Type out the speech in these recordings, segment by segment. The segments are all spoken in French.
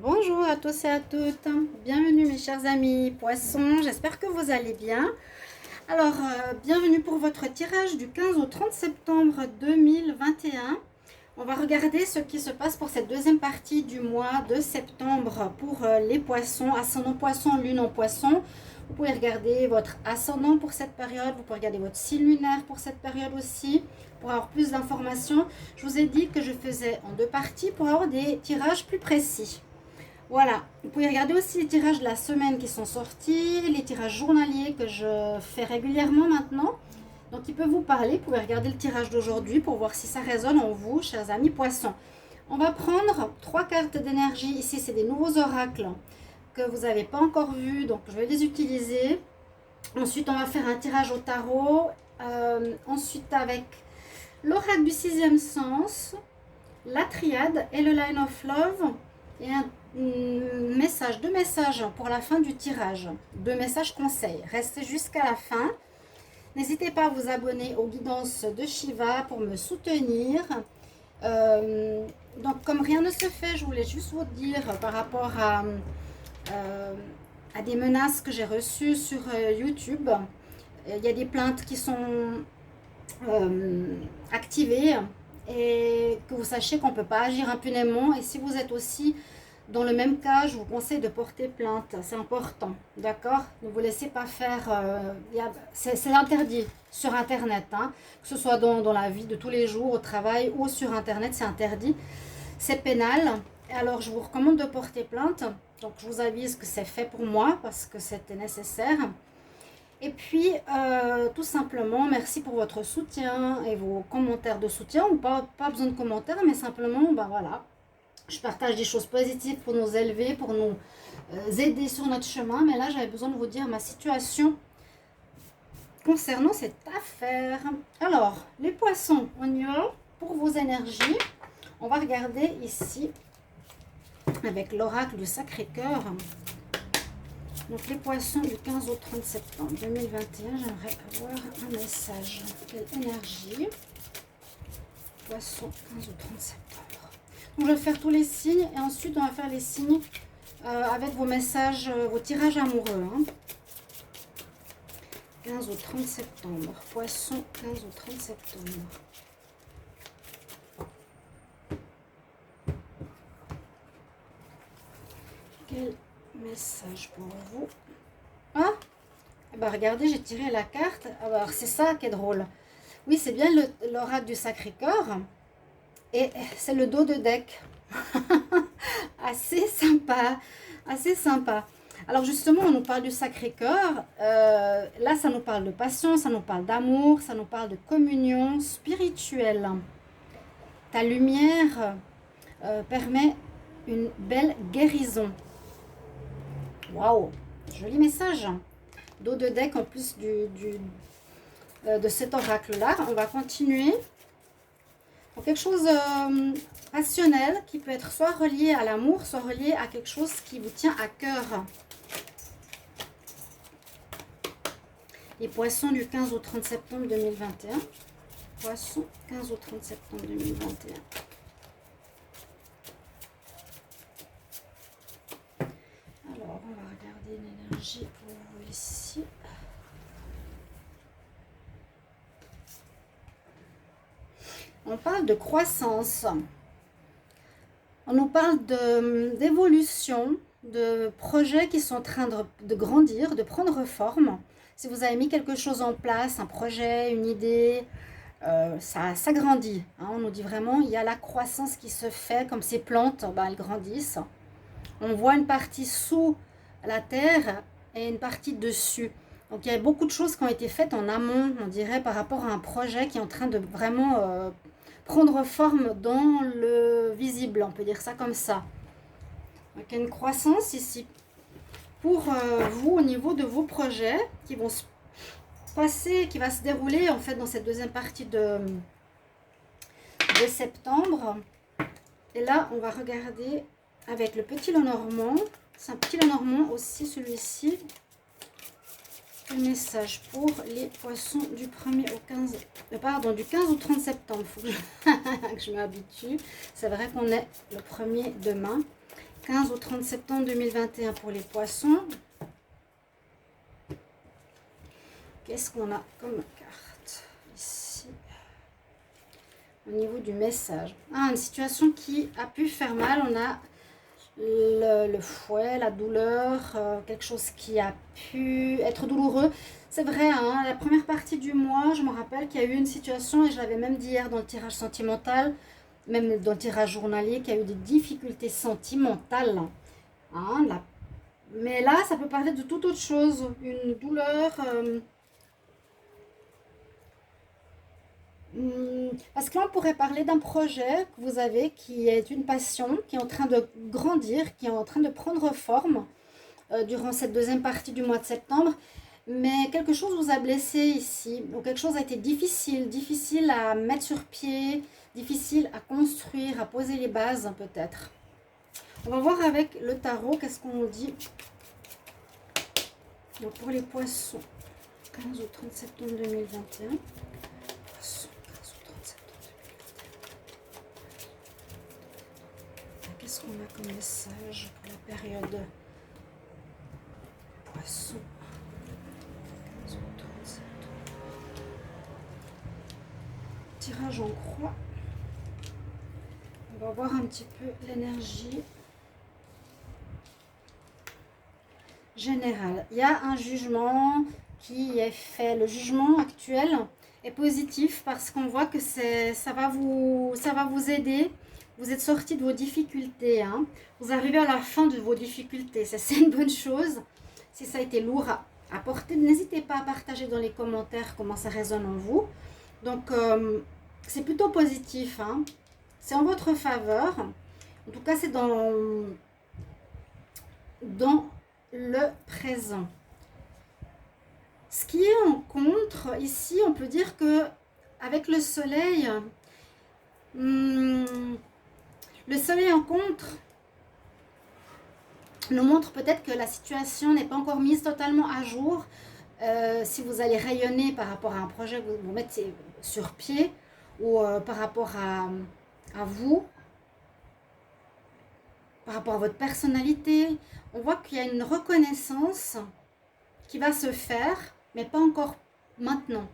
Bonjour à tous et à toutes, bienvenue mes chers amis poissons, j'espère que vous allez bien. Alors, bienvenue pour votre tirage du 15 au 30 septembre 2021. On va regarder ce qui se passe pour cette deuxième partie du mois de septembre pour les poissons, ascendant poisson, lune en poisson. Vous pouvez regarder votre ascendant pour cette période, vous pouvez regarder votre signe lunaire pour cette période aussi, pour avoir plus d'informations. Je vous ai dit que je faisais en deux parties pour avoir des tirages plus précis. Voilà, vous pouvez regarder aussi les tirages de la semaine qui sont sortis, les tirages journaliers que je fais régulièrement maintenant. Donc ils peuvent vous parler, vous pouvez regarder le tirage d'aujourd'hui pour voir si ça résonne en vous, chers amis poissons. On va prendre 3 cartes d'énergie, ici c'est des nouveaux oracles que vous n'avez pas encore vus, donc je vais les utiliser. Ensuite on va faire un tirage au tarot, ensuite avec l'oracle du sixième sens, la triade et le line of love. Et deux messages pour la fin du tirage, deux messages conseils. Restez jusqu'à la fin. N'hésitez pas à vous abonner aux guidances de Shiva pour me soutenir. Donc comme rien ne se fait, je voulais juste vous dire par rapport à des menaces que j'ai reçues sur YouTube. Il y a des plaintes qui sont activées et que vous sachiez qu'on ne peut pas agir impunément. Et si vous êtes aussi dans le même cas, je vous conseille de porter plainte, c'est important, d'accord? Ne vous laissez pas faire, c'est interdit sur Internet, hein, que ce soit dans la vie de tous les jours, au travail ou sur Internet, c'est interdit, c'est pénal. Alors je vous recommande de porter plainte, donc je vous avise que c'est fait pour moi parce que c'était nécessaire. Et puis, tout simplement, merci pour votre soutien et vos commentaires de soutien, ou pas besoin de commentaires, mais simplement, ben voilà, je partage des choses positives pour nous élever, pour nous aider sur notre chemin. Mais là, j'avais besoin de vous dire ma situation concernant cette affaire. Alors, les poissons, on y va pour vos énergies. On va regarder ici avec l'oracle du Sacré-Cœur. Donc, les poissons du 15 au 30 septembre 2021, j'aimerais avoir un message. Quelle énergie? Poissons 15 au 30 septembre. Donc, je vais faire tous les signes et ensuite on va faire les signes avec vos messages, vos tirages amoureux. 15 au 30 septembre. Poisson 15 au 30 septembre. Quel message pour vous? Ah, bah regardez, j'ai tiré la carte. Alors c'est ça qui est drôle. Oui, c'est bien l'oracle du Sacré-Cœur. Et c'est le dos de deck. Assez sympa, assez sympa. Alors justement, on nous parle du Sacré-Cœur. Là, ça nous parle de passion, ça nous parle d'amour, ça nous parle de communion spirituelle. Ta lumière permet une belle guérison. Waouh, joli message. Dos de deck en plus de cet oracle-là. On va continuer. Pour quelque chose passionnel qui peut être soit relié à l'amour, soit relié à quelque chose qui vous tient à cœur. Les poissons du 15 au 30 septembre 2021. Poissons 15 au 30 septembre 2021. Alors, on va regarder l'énergie pour vous ici. On parle de croissance. On nous parle d'évolution, de projets qui sont en train de grandir, de prendre forme. Si vous avez mis quelque chose en place, un projet, une idée, ça s'agrandit. On nous dit vraiment, il y a la croissance qui se fait, comme ces plantes, elles grandissent. On voit une partie sous la terre et une partie dessus. Donc il y a beaucoup de choses qui ont été faites en amont, on dirait, par rapport à un projet qui est en train de vraiment prendre forme dans le visible, on peut dire ça comme ça. Donc il y a une croissance ici pour vous au niveau de vos projets qui vont se passer, qui va se dérouler en fait dans cette deuxième partie de septembre. Et là, on va regarder avec le petit Lenormand. C'est un petit Lenormand aussi, celui-ci. le message pour les poissons du 1er au 15, pardon, du 15 au 30 septembre. Il faut que que je m'habitue. C'est vrai qu'on est le 1er demain. 15 au 30 septembre 2021 pour les poissons. Qu'est-ce qu'on a comme carte ici au niveau du message? Ah, une situation qui a pu faire mal. On a le fouet, la douleur, quelque chose qui a pu être douloureux. C'est vrai, hein, la première partie du mois, je me rappelle qu'il y a eu une situation, et je l'avais même dit hier dans le tirage sentimental, même dans le tirage journalier, qu'il y a eu des difficultés sentimentales. Hein, mais là, ça peut parler de toute autre chose. Une douleur... parce que là, on pourrait parler d'un projet que vous avez qui est une passion, qui est en train de grandir, qui est en train de prendre forme durant cette deuxième partie du mois de septembre. Mais quelque chose vous a blessé ici, ou quelque chose a été difficile à mettre sur pied, difficile à construire, à poser les bases peut-être. On va voir avec le tarot, qu'est-ce qu'on nous dit. Donc pour les poissons, 15 au 30 septembre 2021. Qu'est-ce qu'on a comme message pour la période poisson? 15 au 30 septembre. Tirage en croix. On va voir un petit peu l'énergie générale. Il y a un jugement qui est fait. Le jugement actuel est positif parce qu'on voit que ça va vous aider. Vous êtes sorti de vos difficultés. Hein. Vous arrivez à la fin de vos difficultés. Ça, c'est une bonne chose. Si ça a été lourd à porter, n'hésitez pas à partager dans les commentaires comment ça résonne en vous. Donc, c'est plutôt positif. Hein. C'est en votre faveur. En tout cas, c'est dans le présent. Ce qui est en contre, ici, on peut dire que avec le soleil... le soleil en contre nous montre peut-être que la situation n'est pas encore mise totalement à jour. Si vous allez rayonner par rapport à un projet que vous mettez sur pied ou par rapport à vous, par rapport à votre personnalité, on voit qu'il y a une reconnaissance qui va se faire, mais pas encore maintenant.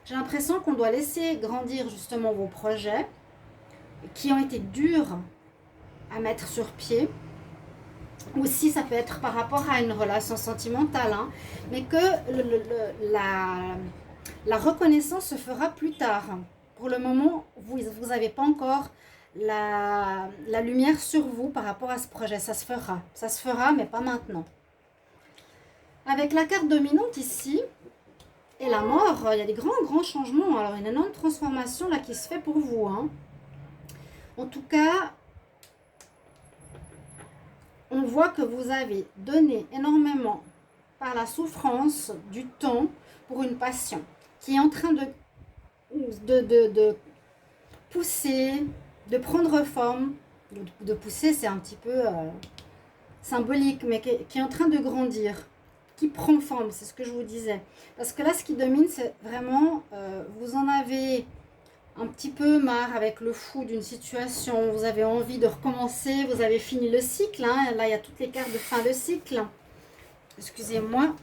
J'ai l'impression qu'on doit laisser grandir justement vos projets qui ont été durs à mettre sur pied. Aussi, ça peut être par rapport à une relation sentimentale, hein, mais que la reconnaissance se fera plus tard. Pour le moment, vous n'avez pas encore la lumière sur vous par rapport à ce projet. Ça se fera, mais pas maintenant. Avec la carte dominante ici, et la mort, il y a des grands changements. Alors, il y a une énorme transformation là qui se fait pour vous, hein. En tout cas, on voit que vous avez donné énormément par la souffrance du temps pour une passion qui est en train de pousser, de prendre forme. De pousser, c'est un petit peu symbolique, mais qui est en train de grandir, qui prend forme, c'est ce que je vous disais. Parce que là, ce qui domine, c'est vraiment, vous en avez... un petit peu marre avec le fou d'une situation, vous avez envie de recommencer, vous avez fini le cycle, hein. Là il y a toutes les cartes de fin de cycle, excusez-moi.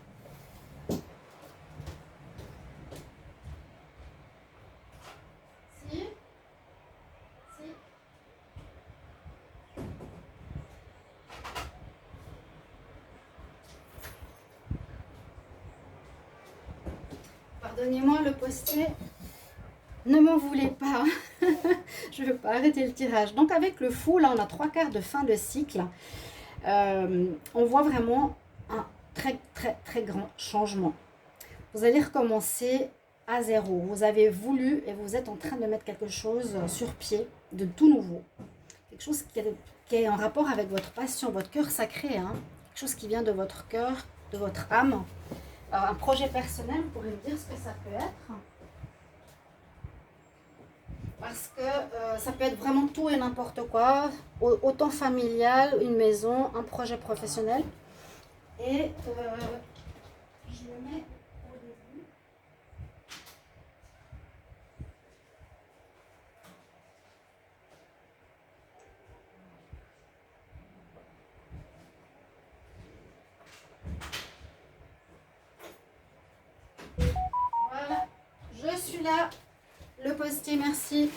Pardonnez-moi le poster. Ne m'en voulez pas, je ne veux pas arrêter le tirage. Donc avec le fou, là on a 3 quarts de fin de cycle. On voit vraiment un très grand changement. Vous allez recommencer à zéro. Vous avez voulu et vous êtes en train de mettre quelque chose sur pied de tout nouveau. Quelque chose qui est en rapport avec votre passion, votre cœur sacré. Hein. Quelque chose qui vient de votre cœur, de votre âme. Alors, un projet personnel, vous pourrez me dire ce que ça peut être. Parce que ça peut être vraiment tout et n'importe quoi, autant familial, une maison, un projet professionnel. Et je le mets là. Le postier, merci.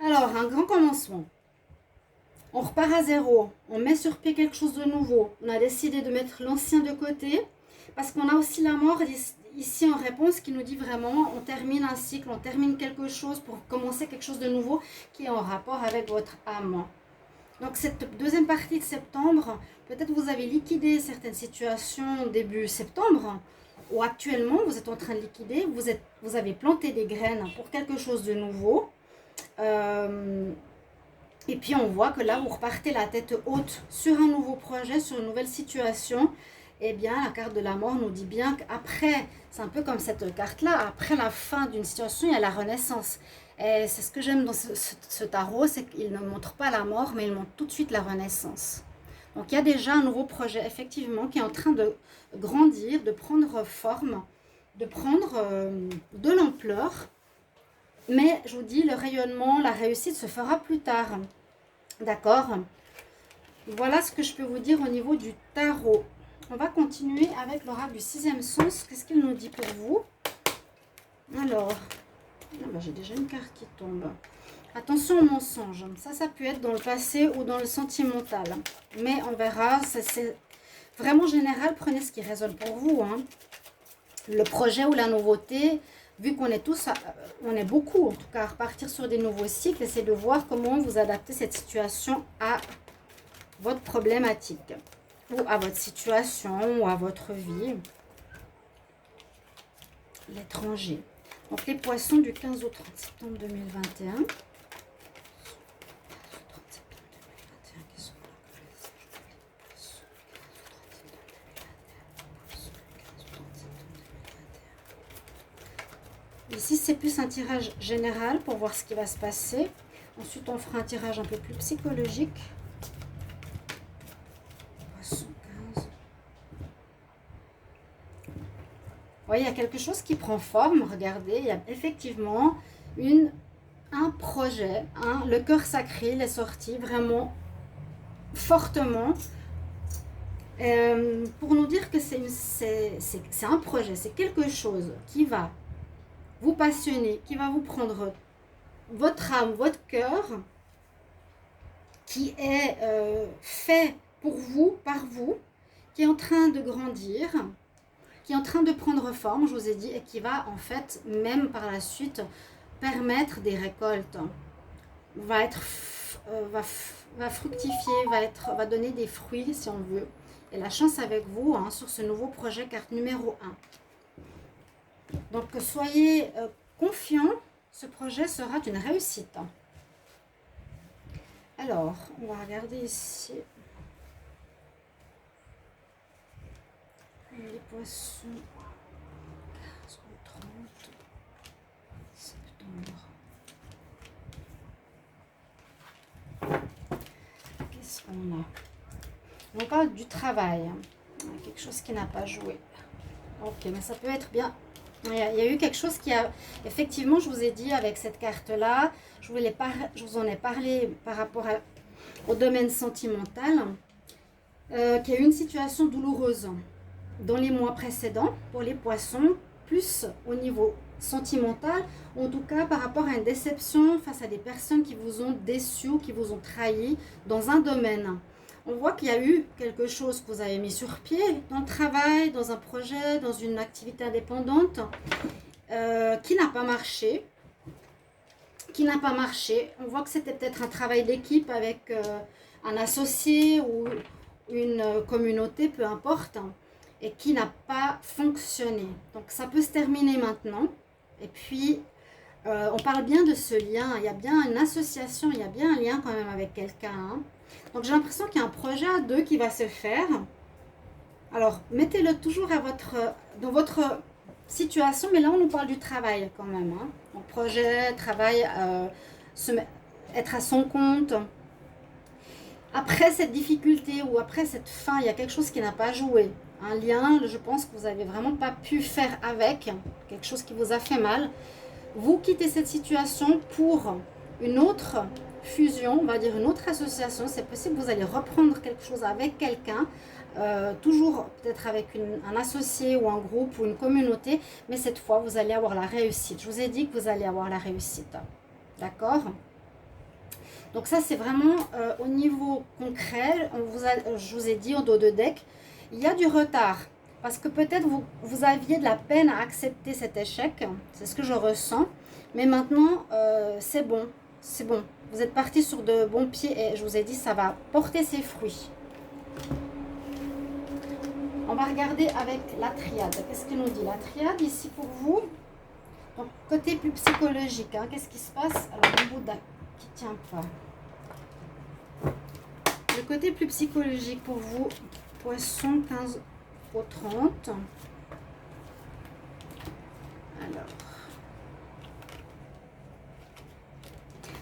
Alors, un grand commencement. On repart à zéro. On met sur pied quelque chose de nouveau. On a décidé de mettre l'ancien de côté. Parce qu'on a aussi la mort ici en réponse qui nous dit vraiment on termine un cycle, on termine quelque chose pour commencer quelque chose de nouveau qui est en rapport avec votre âme. Donc cette deuxième partie de septembre, peut-être vous avez liquidé certaines situations début septembre ou actuellement vous êtes en train de liquider, vous avez planté des graines pour quelque chose de nouveau. Et puis on voit que là vous repartez la tête haute sur un nouveau projet, sur une nouvelle situation. Eh bien, la carte de la mort nous dit bien qu'après, c'est un peu comme cette carte-là, après la fin d'une situation, il y a la renaissance. Et c'est ce que j'aime dans ce tarot, c'est qu'il ne montre pas la mort, mais il montre tout de suite la renaissance. Donc, il y a déjà un nouveau projet, effectivement, qui est en train de grandir, de prendre forme, de prendre de l'ampleur. Mais, je vous dis, le rayonnement, la réussite se fera plus tard. D'accord? Voilà ce que je peux vous dire au niveau du tarot. On va continuer avec l'oracle du sixième sens. Qu'est-ce qu'il nous dit pour vous? Alors, j'ai déjà une carte qui tombe. Attention au mensonge. Ça peut être dans le passé ou dans le sentimental. Mais on verra. C'est vraiment général. Prenez ce qui résonne pour vous. Hein. Le projet ou la nouveauté, vu qu'on est tous, on est beaucoup en tout cas, à repartir sur des nouveaux cycles, essayez de voir comment vous adaptez cette situation à votre problématique. Ou à votre situation, ou à votre vie. L'étranger. Donc les poissons du 15 au 30 septembre 2021. Ici, c'est plus un tirage général pour voir ce qui va se passer. Ensuite, on fera un tirage un peu plus psychologique. Oui, il y a quelque chose qui prend forme. Regardez, il y a effectivement un projet. Le cœur sacré, il est sorti vraiment fortement. Pour nous dire que c'est un projet, c'est quelque chose qui va vous passionner, qui va vous prendre votre âme, votre cœur, qui est fait pour vous, par vous, qui est en train de grandir, qui est en train de prendre forme, je vous ai dit, et qui va en fait, même par la suite, permettre des récoltes, va fructifier, va donner des fruits si on veut. Et la chance avec vous hein, sur ce nouveau projet, carte numéro 1. Donc soyez confiants, ce projet sera une réussite. Alors, on va regarder ici. Les poissons, 15 ou 30 septembre. Qu'est-ce qu'on a? On parle du travail. Quelque chose qui n'a pas joué. Ok, mais ça peut être bien. Il y a eu quelque chose qui a... Effectivement, je vous ai dit avec cette carte-là, je vous en ai parlé par rapport au domaine sentimental, qu'il y a eu une situation douloureuse dans les mois précédents pour les poissons, plus au niveau sentimental, ou en tout cas par rapport à une déception face à des personnes qui vous ont déçu, qui vous ont trahi dans un domaine. On voit qu'il y a eu quelque chose que vous avez mis sur pied dans le travail, dans un projet, dans une activité indépendante qui n'a pas marché. On voit que c'était peut-être un travail d'équipe avec un associé ou une communauté, peu importe, et qui n'a pas fonctionné. Donc ça peut se terminer maintenant. Et puis, on parle bien de ce lien. Il y a bien une association, il y a bien un lien quand même avec quelqu'un. Hein. Donc j'ai l'impression qu'il y a un projet à deux qui va se faire. Alors, mettez-le toujours dans votre situation, mais là on nous parle du travail quand même. Hein. Donc projet, travail, être à son compte. Après cette difficulté ou après cette fin, il y a quelque chose qui n'a pas joué. Un lien, je pense que vous n'avez vraiment pas pu faire avec, quelque chose qui vous a fait mal. Vous quittez cette situation pour une autre fusion, on va dire une autre association. C'est possible que vous allez reprendre quelque chose avec quelqu'un, toujours peut-être avec un associé ou un groupe ou une communauté, mais cette fois, vous allez avoir la réussite. Je vous ai dit que vous allez avoir la réussite. D'accord? Donc ça, c'est vraiment au niveau concret. Je vous ai dit au dos de deck, il y a du retard. Parce que peut-être vous aviez de la peine à accepter cet échec. C'est ce que je ressens. Mais maintenant, c'est bon. C'est bon. Vous êtes parti sur de bons pieds et je vous ai dit, ça va porter ses fruits. On va regarder avec la triade. Qu'est-ce qu'il nous dit la triade ici pour vous? Donc, côté plus psychologique, hein, qu'est-ce qui se passe? Alors, le Bouddha qui ne tient pas. Le côté plus psychologique pour vous, Poisson 15 au 30. Alors,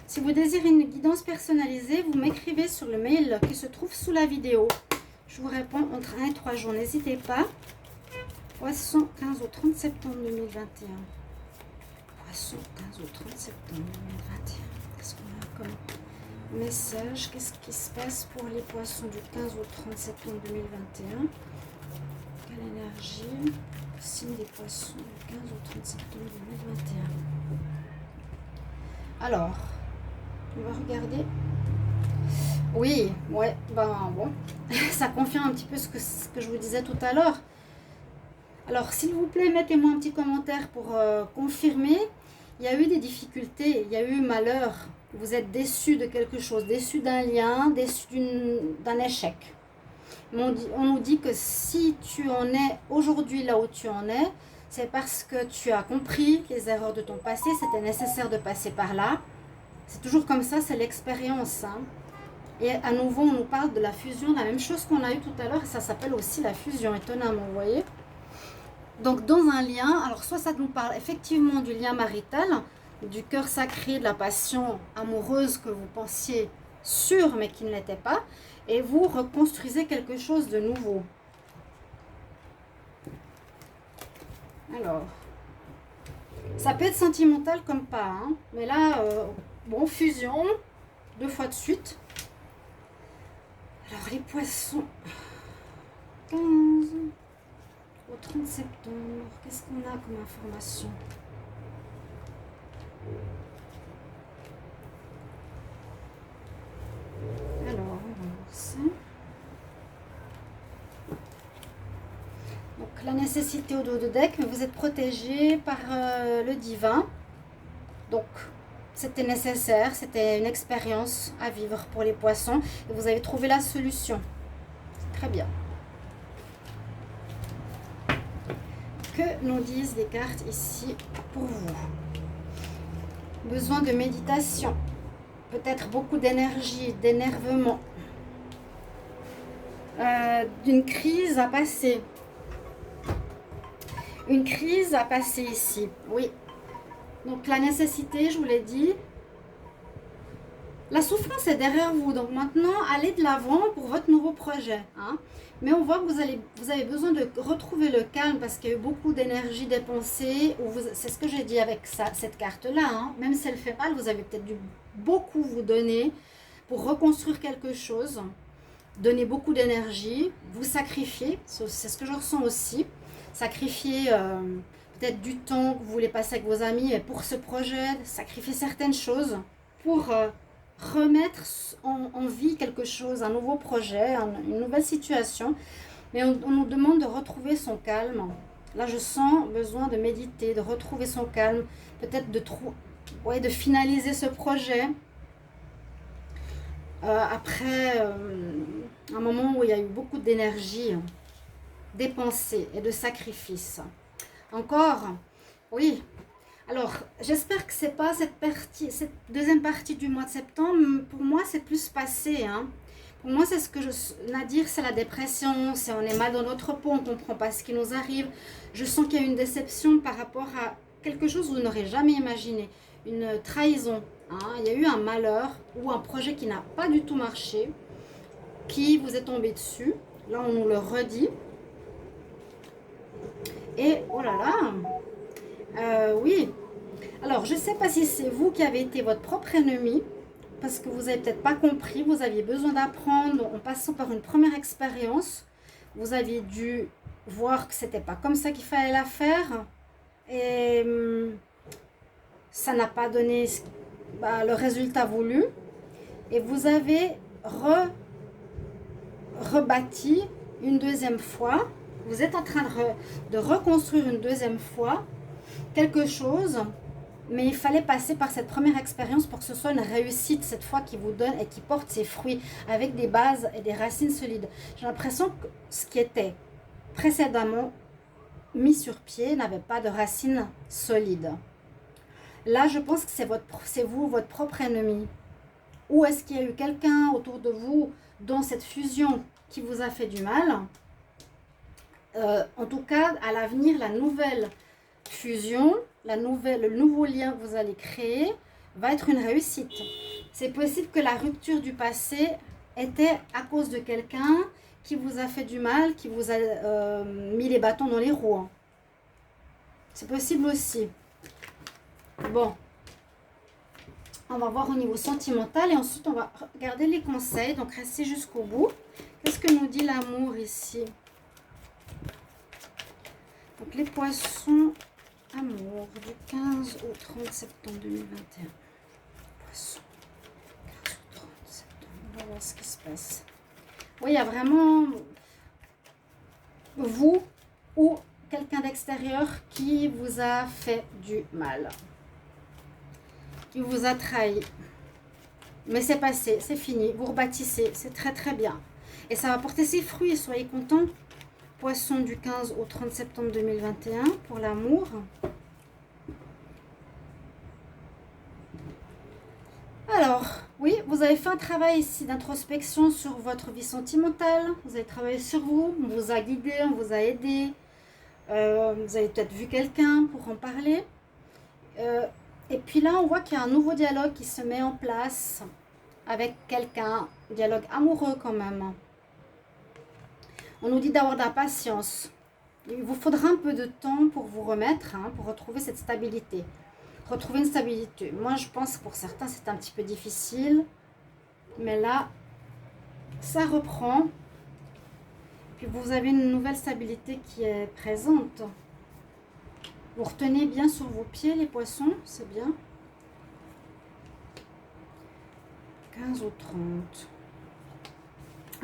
si vous désirez une guidance personnalisée, vous m'écrivez sur le mail qui se trouve sous la vidéo. Je vous réponds entre 1 et 3 jours. N'hésitez pas. Poisson 15 au 30 septembre 2021. Poisson 15 au 30 septembre 2021. Qu'est-ce qu'on a comme message? Qu'est-ce qui se passe pour les poissons du 15 au 30 septembre 2021? Quelle énergie? Signe des poissons du 15 au 30 septembre 2021. Alors, on va regarder. Oui, ouais, ben bon, ça confirme un petit peu ce que je vous disais tout à l'heure. Alors, s'il vous plaît, mettez-moi un petit commentaire pour confirmer. Il y a eu des difficultés, il y a eu malheur. Vous êtes déçu de quelque chose, déçu d'un lien, déçu d'un échec. Mais on nous dit que si tu en es aujourd'hui là où tu en es, c'est parce que tu as compris les erreurs de ton passé, c'était nécessaire de passer par là. C'est toujours comme ça, c'est l'expérience. Hein. Et à nouveau, on nous parle de la fusion, la même chose qu'on a eu tout à l'heure, et ça s'appelle aussi la fusion, étonnamment, vous voyez. Donc, dans un lien, alors soit ça nous parle effectivement du lien marital, du cœur sacré, de la passion amoureuse que vous pensiez sûre, mais qui ne l'était pas, et vous reconstruisez quelque chose de nouveau. Alors, ça peut être sentimental comme pas, hein, mais là, bon, fusion, 2 fois de suite. Alors, les poissons, 15 au 30 septembre, qu'est-ce qu'on a comme information? Alors, on va voir ça. Donc, la nécessité au dos de deck, mais vous êtes protégé par le divin. Donc, c'était nécessaire, c'était une expérience à vivre pour les poissons. Et vous avez trouvé la solution. Très bien. Que nous disent les cartes ici pour vous? Besoin de méditation. Peut-être beaucoup d'énergie, d'énervement. D'une crise à passer. Une crise à passer ici, oui. Donc la nécessité, je vous l'ai dit. La souffrance est derrière vous, donc maintenant, allez de l'avant pour votre nouveau projet. Hein. Mais on voit que vous avez besoin de retrouver le calme parce qu'il y a eu beaucoup d'énergie dépensée. C'est ce que j'ai dit avec cette carte-là. Hein. Même si elle fait mal, vous avez peut-être dû beaucoup vous donner pour reconstruire quelque chose. Donner beaucoup d'énergie, vous sacrifier, c'est ce que je ressens aussi. Sacrifier peut-être du temps que vous voulez passer avec vos amis et pour ce projet, sacrifier certaines choses pour remettre en vie quelque chose, un nouveau projet, une nouvelle situation. Mais on nous demande de retrouver son calme. Là, je sens besoin de méditer, de retrouver son calme, peut-être de finaliser ce projet. Après un moment où il y a eu beaucoup d'énergie dépensée et de sacrifices. Encore, oui. Alors, j'espère que c'est pas cette deuxième partie du mois de septembre. Pour moi, c'est plus passé. Hein. Pour moi, c'est ce que Nadir, c'est la dépression. C'est on est mal dans notre peau, on ne comprend pas ce qui nous arrive. Je sens qu'il y a une déception par rapport à quelque chose que vous n'aurez jamais imaginé. Une trahison. Hein. Il y a eu un malheur ou un projet qui n'a pas du tout marché, qui vous est tombé dessus. Là, on nous le redit. Et oh là là, oui. Alors, je ne sais pas si c'est vous qui avez été votre propre ennemi parce que vous n'avez peut-être pas compris, vous aviez besoin d'apprendre en passant par une première expérience. Vous aviez dû voir que c'était pas comme ça qu'il fallait la faire. Et ça n'a pas donné le résultat voulu. Et vous avez rebâti une deuxième fois. Vous êtes en train de reconstruire une deuxième fois quelque chose. Mais il fallait passer par cette première expérience pour que ce soit une réussite cette fois qui vous donne et qui porte ses fruits avec des bases et des racines solides. J'ai l'impression que ce qui était précédemment mis sur pied n'avait pas de racines solides. Là, je pense que c'est vous, votre propre ennemi. Ou est-ce qu'il y a eu quelqu'un autour de vous dans cette fusion qui vous a fait du mal? En tout cas, à l'avenir, la nouvelle fusion, le nouveau lien que vous allez créer va être une réussite. C'est possible que la rupture du passé était à cause de quelqu'un qui vous a fait du mal, qui vous a mis les bâtons dans les roues. C'est possible aussi. Bon, on va voir au niveau sentimental et ensuite on va regarder les conseils. Donc restez jusqu'au bout. Qu'est-ce que nous dit l'amour ici? Donc les poissons, amour, du 15 au 30 septembre 2021. Poissons, 15 au 30 septembre. On va voir ce qui se passe. Oui, il y a vraiment vous ou quelqu'un d'extérieur qui vous a fait du mal. Qui vous a trahi. Mais c'est passé, c'est fini. Vous rebâtissez, c'est très très bien. Et ça va porter ses fruits, soyez contents. Poisson du 15 au 30 septembre 2021 pour l'amour. Alors, oui, vous avez fait un travail ici d'introspection sur votre vie sentimentale. Vous avez travaillé sur vous, on vous a guidé, on vous a aidé. Vous avez peut-être vu quelqu'un pour en parler. Et puis là, on voit qu'il y a un nouveau dialogue qui se met en place avec quelqu'un. Dialogue amoureux quand même. On nous dit d'avoir de la patience. Il vous faudra un peu de temps pour vous remettre, pour retrouver cette stabilité. Retrouver une stabilité. Moi, je pense que pour certains, c'est un petit peu difficile. Mais là, ça reprend. Puis vous avez une nouvelle stabilité qui est présente. Vous retenez bien sur vos pieds, les poissons. C'est bien. 15 au 30.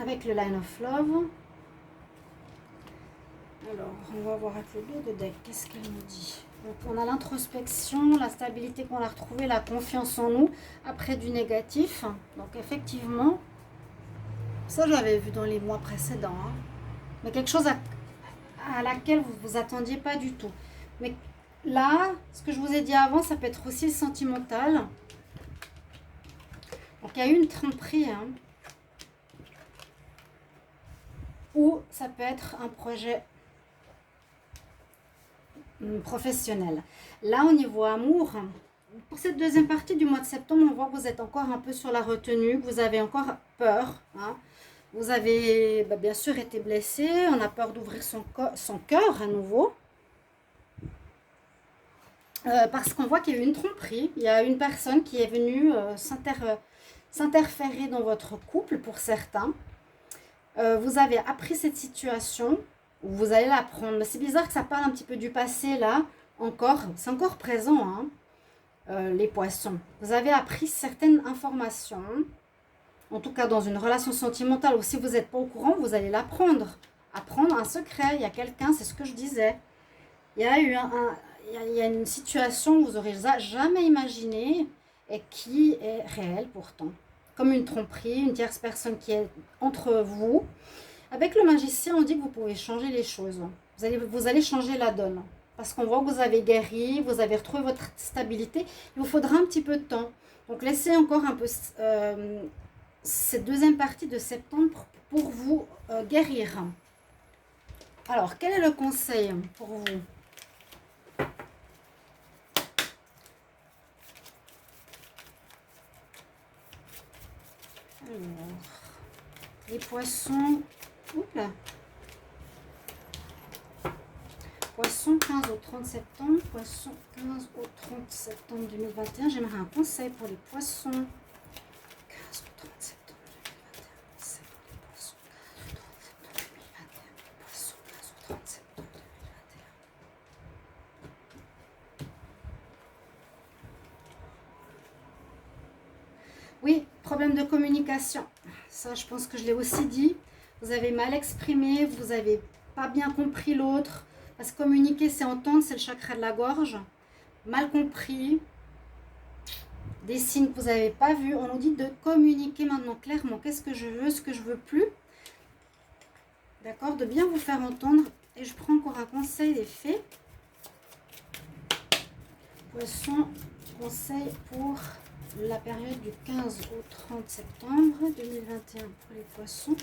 Avec le Line of Love. Alors, on va voir avec le dos de deck, qu'est-ce qu'elle nous dit? Donc, on a l'introspection, la stabilité qu'on a retrouvée, la confiance en nous, après du négatif. Donc, effectivement, ça, j'avais vu dans les mois précédents. Mais quelque chose à laquelle vous ne vous attendiez pas du tout. Mais là, ce que je vous ai dit avant, ça peut être aussi sentimental. Donc, il y a eu une tromperie. Ou ça peut être un projet professionnel. Là, au niveau amour, pour cette deuxième partie du mois de septembre, on voit que vous êtes encore un peu sur la retenue, que vous avez encore peur. Vous avez bien sûr été blessé, on a peur d'ouvrir son cœur à nouveau. Parce qu'on voit qu'il y a eu une tromperie, il y a une personne qui est venue s'interférer dans votre couple pour certains. Vous avez appris cette situation, vous allez l'apprendre. Mais c'est bizarre que ça parle un petit peu du passé là, encore. C'est encore présent, les poissons. Vous avez appris certaines informations, en tout cas dans une relation sentimentale, ou si vous n'êtes pas au courant, vous allez l'apprendre. Apprendre un secret, il y a quelqu'un, c'est ce que je disais. Il y a eu il y a une situation que vous n'aurez jamais imaginée et qui est réelle pourtant. Comme une tromperie, une tierce personne qui est entre vous. Avec le magicien, on dit que vous pouvez changer les choses. Vous allez changer la donne. Parce qu'on voit que vous avez guéri, vous avez retrouvé votre stabilité. Il vous faudra un petit peu de temps. Donc laissez encore un peu cette deuxième partie de septembre pour vous guérir. Alors, quel est le conseil pour vous ? Alors, les poissons, oups là. Poisson 15 au 30 septembre, poisson 15 au 30 septembre 2021. J'aimerais un conseil pour les poissons. problème de communication. Ça, je pense que je l'ai aussi dit. Vous avez mal exprimé, vous n'avez pas bien compris l'autre. Parce que communiquer, c'est entendre, c'est le chakra de la gorge. Mal compris. Des signes que vous n'avez pas vus. On nous dit de communiquer maintenant clairement. Qu'est-ce que je veux, ce que je veux plus. D'accord? De bien vous faire entendre. Et je prends encore un conseil des fées. Poisson, conseil pour la période du 15 au 30 septembre 2021 pour les poissons.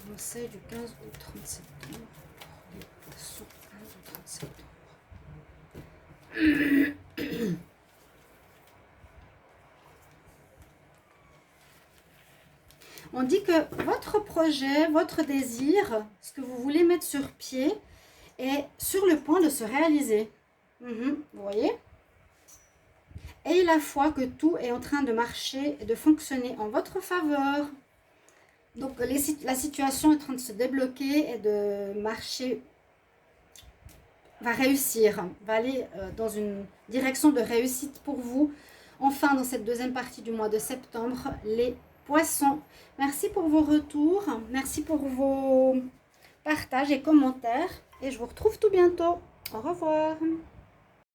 Conseil du 15 au 30 septembre pour les poissons. 15 au 30 septembre. On dit que votre projet, votre désir, ce que vous voulez mettre sur pied, est sur le point de se réaliser. Vous voyez? Ayez la foi que tout est en train de marcher et de fonctionner en votre faveur. Donc la situation est en train de se débloquer et de marcher, va réussir, va aller dans une direction de réussite pour vous. Enfin, dans cette deuxième partie du mois de septembre, les poissons. Merci pour vos retours, merci pour vos partages et commentaires. Et je vous retrouve tout bientôt. Au revoir.